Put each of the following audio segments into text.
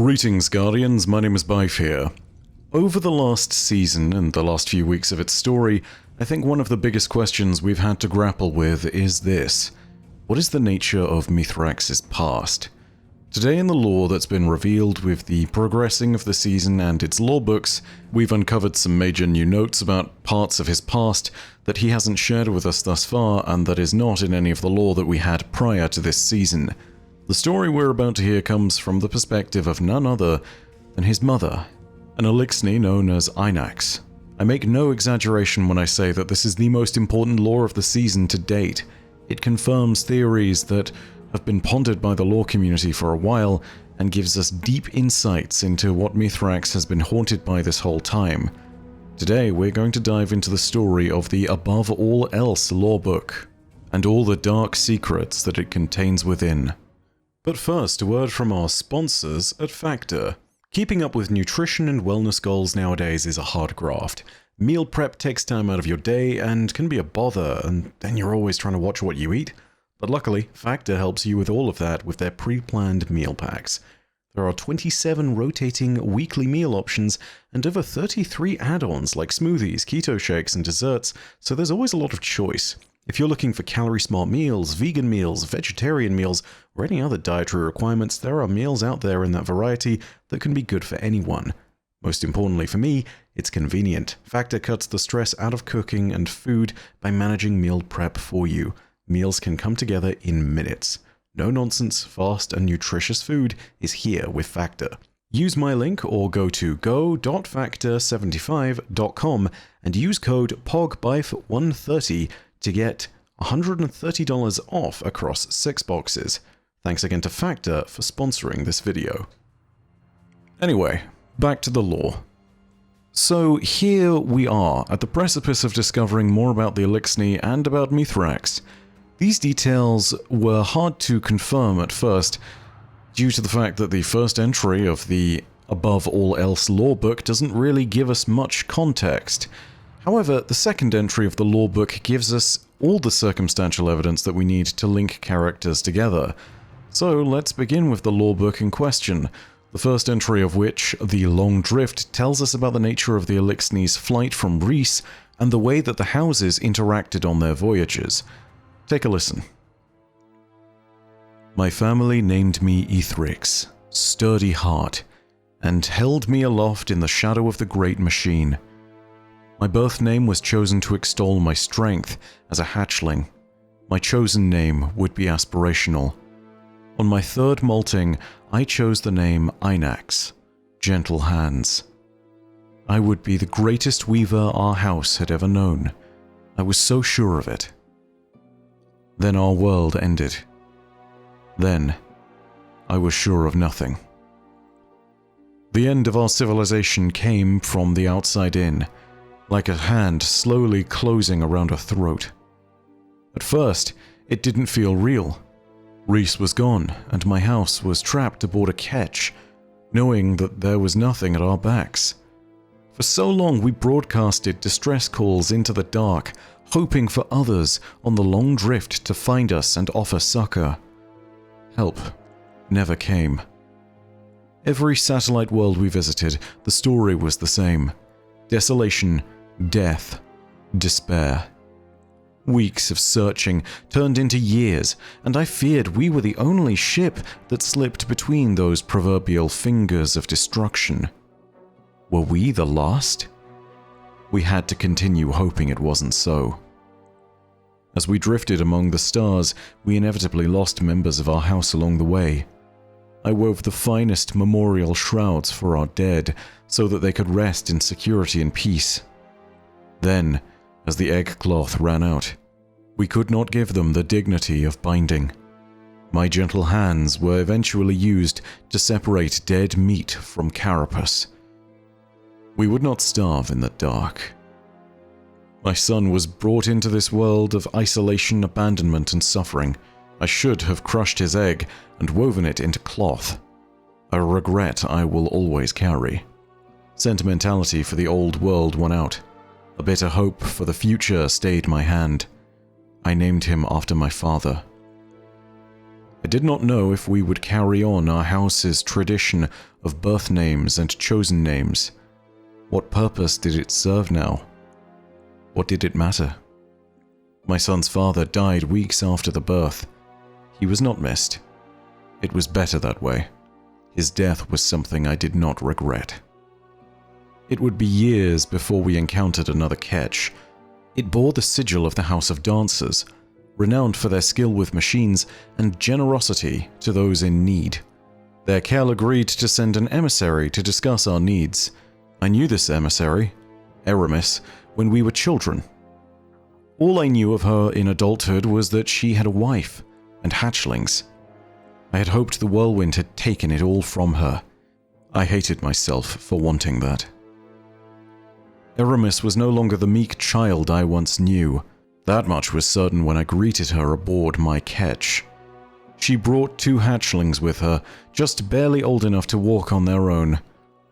Greetings, Guardians. My name is Bife here. Over the last season and the last few weeks of its story, I think one of the biggest questions we've had to grapple with is this. What is the nature of Mithrax's past? Today in the lore that's been revealed with the progressing of the season and its lore books, we've uncovered some major new notes about parts of his past that he hasn't shared with us thus far and that is not in any of the lore that we had prior to this season. The story we're about to hear comes from the perspective of none other than his mother, an Eliksni known as Einax. I make no exaggeration when I say that this is the most important lore of the season to date. It confirms theories that have been pondered by the lore community for a while and gives us deep insights into what Mithrax has been haunted by this whole time. Today we're going to dive into the story of the Above All Else lore book and all the dark secrets that it contains within. But first, a word from our sponsors at Factor. Keeping up with nutrition and wellness goals nowadays is a hard graft. Meal prep takes time out of your day and can be a bother, and then you're always trying to watch what you eat. But luckily, Factor helps you with all of that with their pre-planned meal packs. There are 27 rotating weekly meal options and over 33 add-ons like smoothies, keto shakes, and desserts, so there's always a lot of choice. If you're looking for calorie-smart meals, vegan meals, vegetarian meals, or any other dietary requirements, there are meals out there in that variety that can be good for anyone. Most importantly for me, it's convenient. Factor cuts the stress out of cooking and food by managing meal prep for you. Meals can come together in minutes. No-nonsense, fast, and nutritious food is here with Factor. Use my link or go to go.factor75.com and use code POGBIFE130 to get $130 off across 6 boxes. Thanks again to Factor for sponsoring this video. Anyway, back to the lore. So here we are, at the precipice of discovering more about the Eliksni and about Mithrax. These details were hard to confirm at first, due to the fact that the first entry of the Above All Else lore book doesn't really give us much context. However, the second entry of the lore book gives us all the circumstantial evidence that we need to link characters together. So let's begin with the lore book in question, the first entry of which, The Long Drift, tells us about the nature of the Eliksni's flight from Rhys and the way that the houses interacted on their voyages. Take a listen. My family named me Ethrix, sturdy heart, and held me aloft in the shadow of the great machine. My birth name was chosen to extol my strength as a hatchling. My chosen name would be aspirational. On my third molting, I chose the name Einax, gentle hands. I would be the greatest weaver our house had ever known. I was so sure of it. Then our world ended. Then, I was sure of nothing. The end of our civilization came from the outside in, like a hand slowly closing around a throat. At first, it didn't feel real. Rhys was gone, and my house was trapped aboard a ketch, knowing that there was nothing at our backs. For so long we broadcasted distress calls into the dark, hoping for others on the long drift to find us and offer succor. Help never came. Every satellite world we visited, the story was the same. Desolation, death, despair. Weeks of searching turned into years, and I feared we were the only ship that slipped between those proverbial fingers of destruction. Were we the last? We had to continue hoping it wasn't so. As we drifted among the stars, we inevitably lost members of our house along the way. I wove the finest memorial shrouds for our dead so that they could rest in security and peace. Then, as the egg cloth ran out, we could not give them the dignity of binding. My gentle hands were eventually used to separate dead meat from carapace. We would not starve in the dark. My son was brought into this world of isolation, abandonment, and suffering. I should have crushed his egg and woven it into cloth. A regret I will always carry. Sentimentality for the old world won out. A bitter hope for the future stayed my hand. I named him after my father. I did not know if we would carry on our house's tradition of birth names and chosen names. What purpose did it serve now? What did it matter? My son's father died weeks after the birth. He was not missed. It was better that way. His death was something I did not regret. It would be years before we encountered another catch. It bore the sigil of the House of Dancers, renowned for their skill with machines and generosity to those in need. Their Kel agreed to send an emissary to discuss our needs. I knew this emissary, Eramis, when we were children. All I knew of her in adulthood was that she had a wife and hatchlings. I had hoped the whirlwind had taken it all from her. I hated myself for wanting that. Eramis was no longer the meek child I once knew. That much was certain when I greeted her aboard my ketch. She brought 2 hatchlings with her, just barely old enough to walk on their own.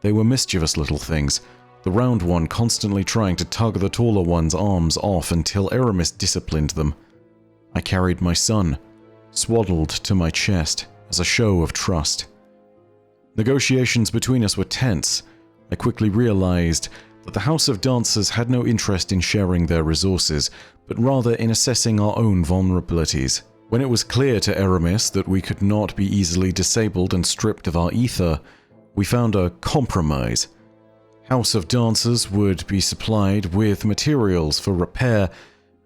They were mischievous little things, the round one constantly trying to tug the taller one's arms off until Eramis disciplined them. I carried my son, swaddled to my chest, as a show of trust. Negotiations between us were tense. I quickly realized that the House of Dancers had no interest in sharing their resources, but rather in assessing our own vulnerabilities. When it was clear to Eramis that we could not be easily disabled and stripped of our ether, we found a compromise. House of Dancers would be supplied with materials for repair,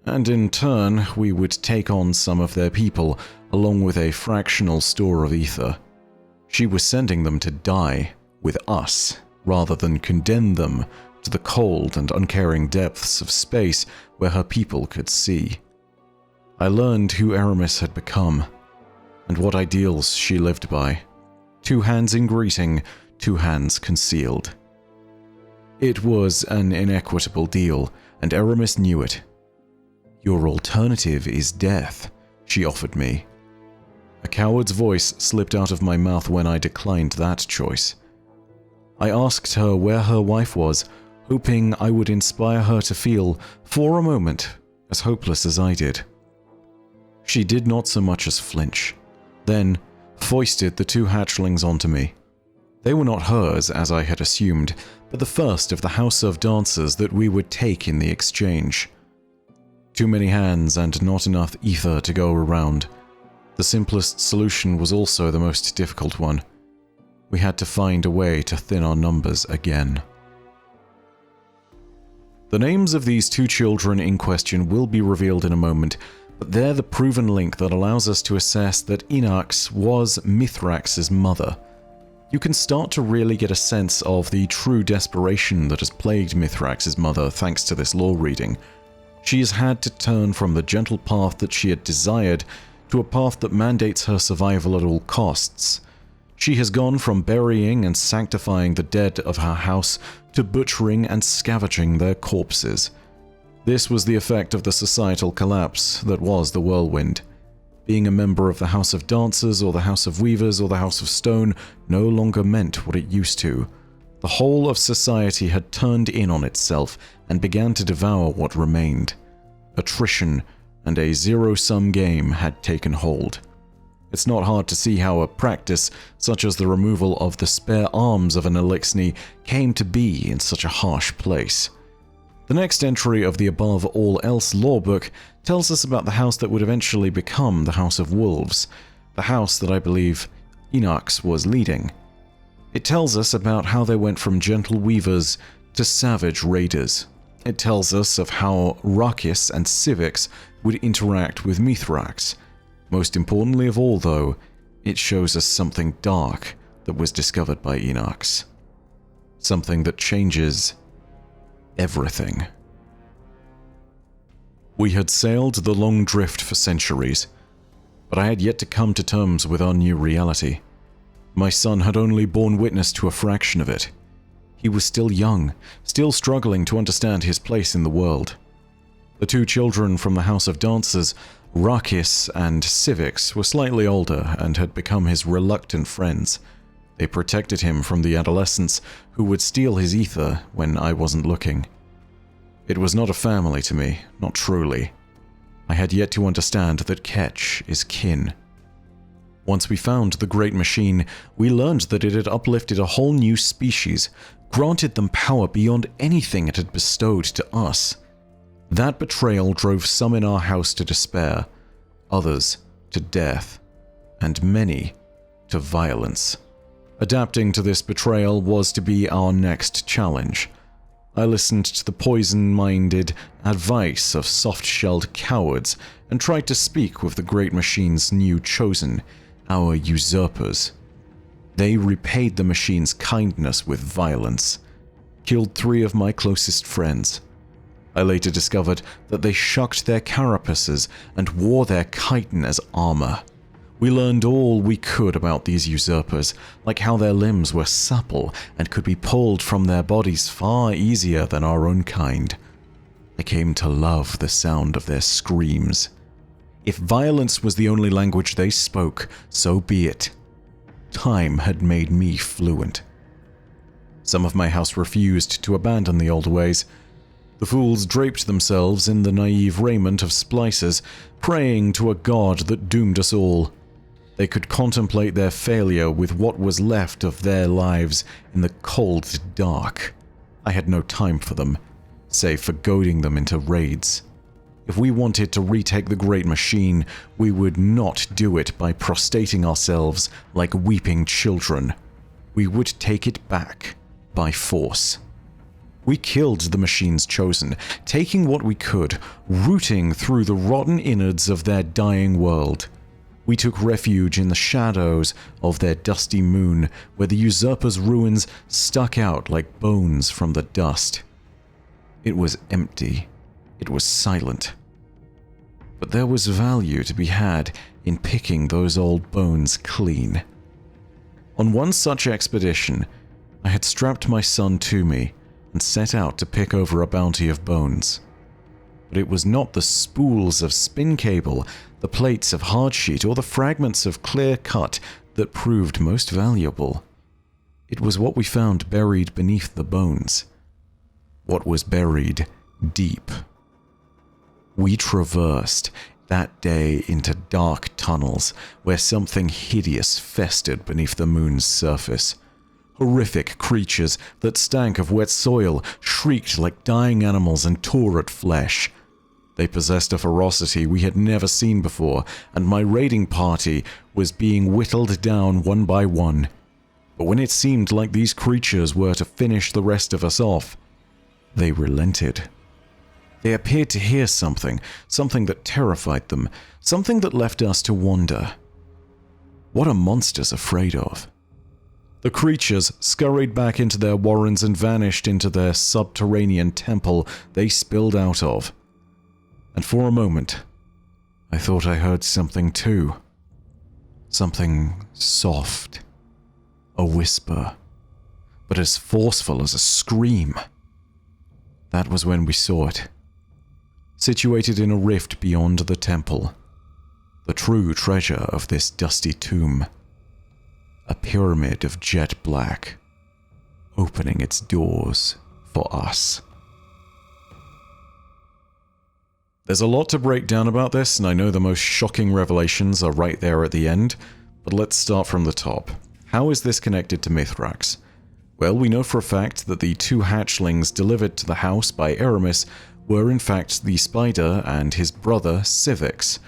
and in turn we would take on some of their people, along with a fractional store of ether. She was sending them to die with us, rather than condemn them to the cold and uncaring depths of space where her people could see. I learned who Eramis had become, and what ideals she lived by. 2 hands in greeting, 2 hands concealed. It was an inequitable deal, and Eramis knew it. "Your alternative is death," she offered me. A coward's voice slipped out of my mouth when I declined that choice. I asked her where her wife was, hoping I would inspire her to feel, for a moment, as hopeless as I did. She did not so much as flinch, then foisted the 2 hatchlings onto me. They were not hers, as I had assumed, but the first of the House of Dancers that we would take in the exchange. Too many hands and not enough ether to go around. The simplest solution was also the most difficult one. We had to find a way to thin our numbers again. The names of these 2 children in question will be revealed in a moment, but they're the proven link that allows us to assess that Inax was Mithrax's mother. You can start to really get a sense of the true desperation that has plagued Mithrax's mother thanks to this lore reading. She has had to turn from the gentle path that she had desired to a path that mandates her survival at all costs. She has gone from burying and sanctifying the dead of her house to butchering and scavenging their corpses. This was the effect of the societal collapse that was the whirlwind. Being a member of the House of Dancers or the House of Weavers or the House of Stone no longer meant what it used to. The whole of society had turned in on itself and began to devour what remained. Attrition and a zero-sum game had taken hold. It's not hard to see how a practice such as the removal of the spare arms of an Eliksni came to be in such a harsh place. The next entry of the Above All Else lore book tells us about the house that would eventually become the House of Wolves, the house that I believe Inax was leading. It tells us about how they went from gentle weavers to savage raiders. It tells us of how Rakis and Civix would interact with Mithrax. Most importantly of all, though, it shows us something dark that was discovered by Inax. Something that changes everything. We had sailed the long drift for centuries, but I had yet to come to terms with our new reality. My son had only borne witness to a fraction of it. He was still young, still struggling to understand his place in the world. The 2 children from the House of Dancers, Rakis and Civix, were slightly older and had become his reluctant friends. They protected him from the adolescents who would steal his ether when I wasn't looking. It was not a family to me, not truly. I had yet to understand that Ketch is kin. Once we found the Great Machine, we learned that it had uplifted a whole new species, granted them power beyond anything it had bestowed to us. That betrayal drove some in our house to despair, others to death, and many to violence. Adapting to this betrayal was to be our next challenge. I listened to the poison-minded advice of soft-shelled cowards and tried to speak with the Great Machine's new chosen, our usurpers. They repaid the Machine's kindness with violence, killed 3 of my closest friends. I later discovered that they shucked their carapaces and wore their chitin as armor. We learned all we could about these usurpers, like how their limbs were supple and could be pulled from their bodies far easier than our own kind. I came to love the sound of their screams. If violence was the only language they spoke, so be it. Time had made me fluent. Some of my house refused to abandon the old ways. The fools draped themselves in the naive raiment of splicers, praying to a god that doomed us all. They could contemplate their failure with what was left of their lives in the cold dark. I had no time for them, save for goading them into raids. If we wanted to retake the Great Machine, we would not do it by prostrating ourselves like weeping children. We would take it back by force. We killed the Machine's chosen, taking what we could, rooting through the rotten innards of their dying world. We took refuge in the shadows of their dusty moon, where the usurpers' ruins stuck out like bones from the dust. It was empty. It was silent. But there was value to be had in picking those old bones clean. On one such expedition, I had strapped my son to me and set out to pick over a bounty of bones. But it was not the spools of spin cable, the plates of hardsheet, or the fragments of clear cut that proved most valuable. It was what we found buried beneath the bones. What was buried deep. We traversed that day into dark tunnels where something hideous festered beneath the moon's surface. Horrific creatures that stank of wet soil, shrieked like dying animals, and tore at flesh. They possessed a ferocity we had never seen before, and my raiding party was being whittled down one by one. But when it seemed like these creatures were to finish the rest of us off, they relented. They appeared to hear something that terrified them, something that left us to wonder. What are monsters afraid of? The creatures scurried back into their warrens and vanished into their subterranean temple they spilled out of. And for a moment, I thought I heard something too. Something soft. A whisper. But as forceful as a scream. That was when we saw it. Situated in a rift beyond the temple. The true treasure of this dusty tomb. A pyramid of jet black. Opening its doors for us. There's a lot to break down about this, and I know the most shocking revelations are right there at the end, but let's start from the top. How is this connected to Mithrax? Well, we know for a fact that the 2 hatchlings delivered to the house by Eramis were in fact the Spider and his brother Civix.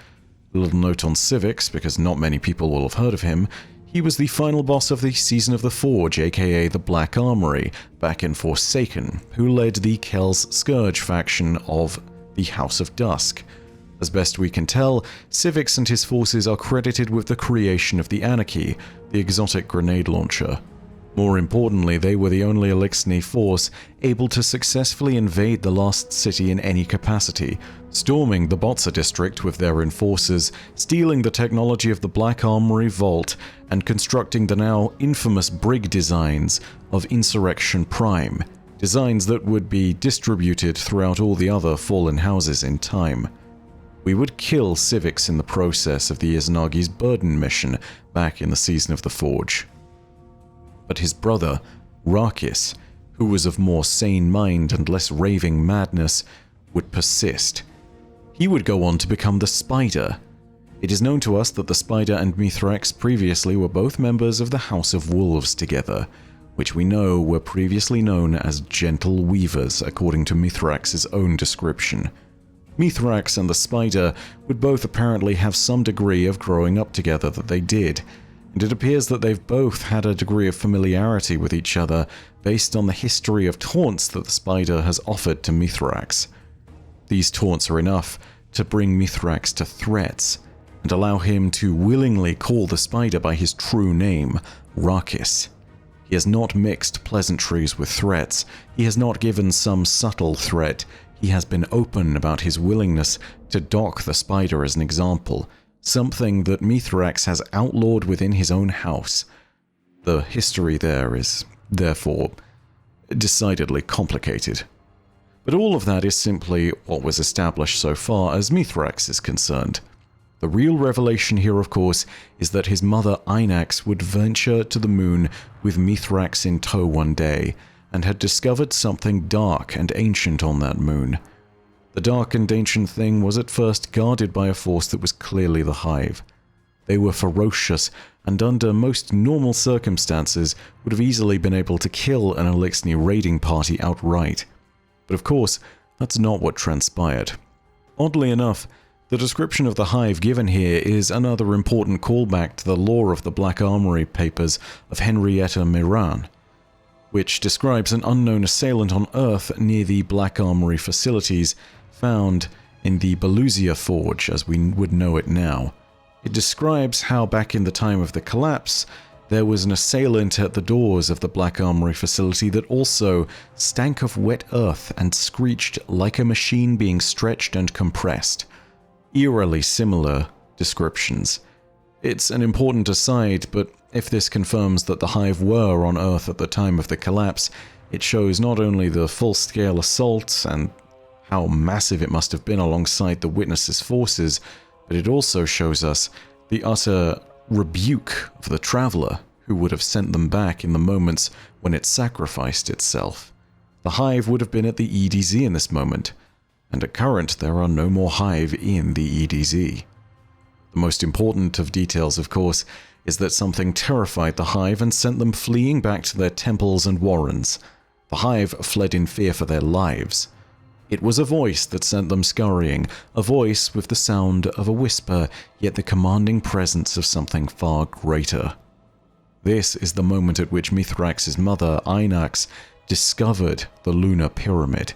A little note on Civix, because not many people will have heard of him. He was the final boss of the Season of the Forge, aka the Black Armory, back in Forsaken, who led the Kel's Scourge faction of the House of Dusk. As best we can tell, Civix and his forces are credited with the creation of the Anarchy, the exotic grenade launcher. More importantly, they were the only Elixni force able to successfully invade the Lost City in any capacity, storming the Botza district with their enforcers, stealing the technology of the Black Armory Vault, and constructing the now infamous brig designs of Insurrection Prime, designs that would be distributed throughout all the other fallen houses in time. We would kill Civix in the process of the Izanagi's Burden mission back in the Season of the Forge. But his brother, Rakis, who was of more sane mind and less raving madness, would persist. He would go on to become the Spider. It is known to us that the Spider and Mithrax previously were both members of the House of Wolves together, which we know were previously known as Gentle Weavers according to Mithrax's own description. Mithrax and the Spider would both apparently have some degree of growing up together that they did, and it appears that they've both had a degree of familiarity with each other based on the history of taunts that the Spider has offered to Mithrax. These taunts are enough to bring Mithrax to threats, and allow him to willingly call the Spider by his true name, Rakis. He has not mixed pleasantries with threats, he has not given some subtle threat, he has been open about his willingness to dock the Spider as an example, something that Mithrax has outlawed within his own house. The history there is, therefore, decidedly complicated. But all of that is simply what was established so far as Mithrax is concerned. The real revelation here, of course, is that his mother Inax would venture to the moon with Mithrax in tow one day, and had discovered something dark and ancient on that moon. The dark and ancient thing was at first guarded by a force that was clearly the Hive. They were ferocious, and under most normal circumstances would have easily been able to kill an Eliksni raiding party outright. But of course, that's not what transpired. Oddly enough, the description of the Hive given here is another important callback to the lore of the Black Armory papers of Henrietta Miran, which describes an unknown assailant on Earth near the Black Armory facilities found in the Beluzia Forge as we would know it now. It describes how back in the time of the collapse, there was an assailant at the doors of the Black Armory facility that also stank of wet earth and screeched like a machine being stretched and compressed. Eerily similar descriptions. It's an important aside, but if this confirms that the Hive were on Earth at the time of the collapse, it shows not only the full-scale assault and how massive it must have been alongside the Witnesses' forces, but it also shows us the utter rebuke of the Traveler, who would have sent them back in the moments when it sacrificed itself. The Hive would have been at the EDZ in this moment, and at current there are no more Hive in the EDZ. The most important of details, of course, is that something terrified the Hive and sent them fleeing back to their temples and warrens. The Hive fled in fear for their lives. It was a voice that sent them scurrying, a voice with the sound of a whisper, yet the commanding presence of something far greater. This is the moment at which Mithrax's mother, Inax, discovered the Lunar Pyramid.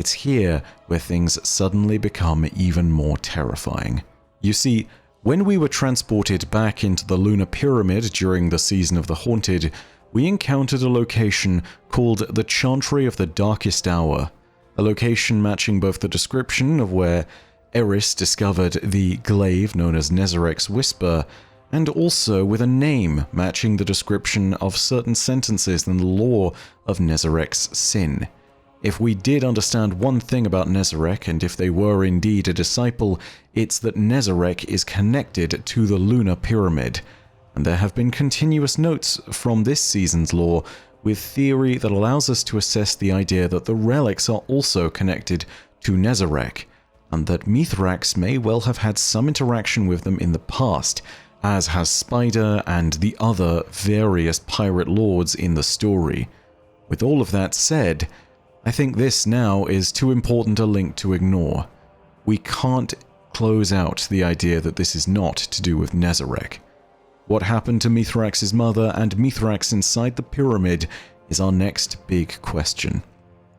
It's here where things suddenly become even more terrifying. You see, when we were transported back into the Lunar Pyramid during the Season of the Haunted, we encountered a location called the Chantry of the Darkest Hour, a location matching both the description of where Eris discovered the glaive known as Nezarek's Whisper, and also with a name matching the description of certain sentences in the lore of Nezarek's sin. If we did understand one thing about Nezarek, and if they were indeed a disciple, it's that Nezarek is connected to the Lunar Pyramid, and there have been continuous notes from this season's lore with theory that allows us to assess the idea that the relics are also connected to Nezarek, and that Mithrax may well have had some interaction with them in the past, as has Spider and the other various pirate lords in the story. With all of that said, I think this now is too important a link to ignore. We can't close out the idea that this is not to do with Nezarek. What happened to Mithrax's mother and Mithrax inside the pyramid is our next big question.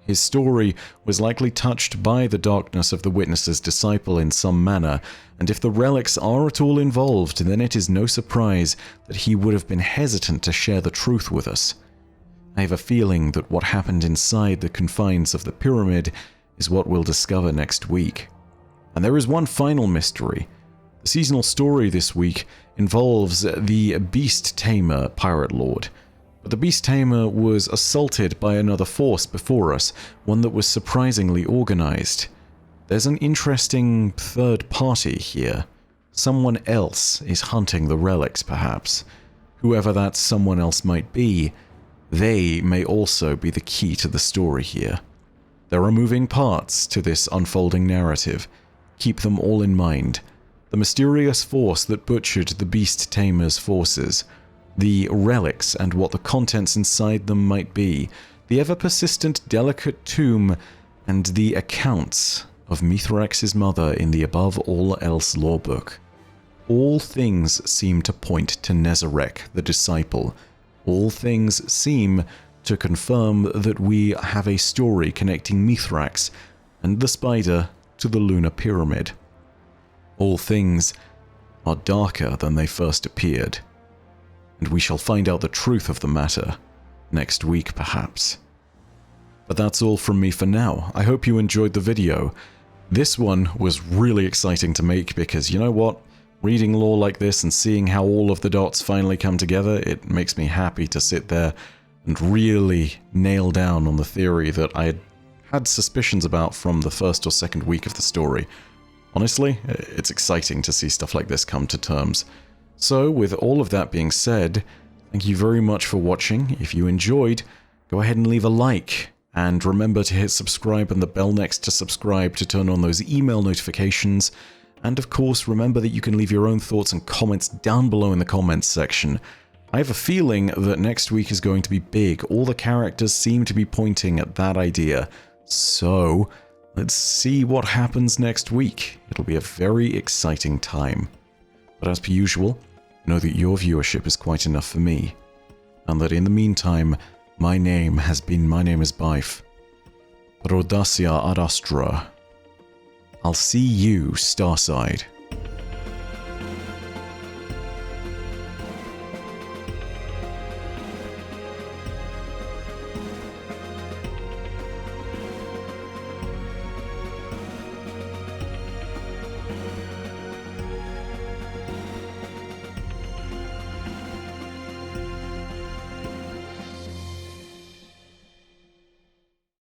His story was likely touched by the darkness of the Witness's disciple in some manner, and if the relics are at all involved, then it is no surprise that he would have been hesitant to share the truth with us. I have a feeling that what happened inside the confines of the pyramid is what we'll discover next week. And there is one final mystery. The seasonal story this week involves the Beast Tamer pirate lord. But the Beast Tamer was assaulted by another force before us, one that was surprisingly organized. There's an interesting third party here. Someone else is hunting the relics, perhaps. Whoever that someone else might be, they may also be the key to the story here. There are moving parts to this unfolding narrative. Keep them all in mind. the mysterious force that butchered the Beast Tamer's forces, the relics and what the contents inside them might be, the ever-persistent delicate tomb, and the accounts of Mithrex's mother in the Above All Else lawbook. All things seem to point to Nezarec, the disciple. All things seem to confirm that we have a story connecting Mithrax and the spider to the Lunar Pyramid. All things are darker than they first appeared, and we shall find out the truth of the matter next week, perhaps. But that's all from me for now. I hope you enjoyed the video. This one was really exciting to make because, you know what? Reading lore like this and seeing how all of the dots finally come together, it makes me happy to sit there and really nail down on the theory that I had suspicions about from the first or second week of the story. Honestly, it's exciting to see stuff like this come to terms. So, with all of that being said, thank you very much for watching. If you enjoyed, go ahead and leave a like. And remember to hit subscribe and the bell next to subscribe to turn on those email notifications. And of course, remember that you can leave your own thoughts and comments down below in the comments section. I have a feeling that next week is going to be big. All the characters seem to be pointing at that idea. So, let's see what happens next week. It'll be a very exciting time. But as per usual, know that your viewership is quite enough for me. And that in the meantime, my name is Byf. Rodacia ad Astra. I'll see you, Starside.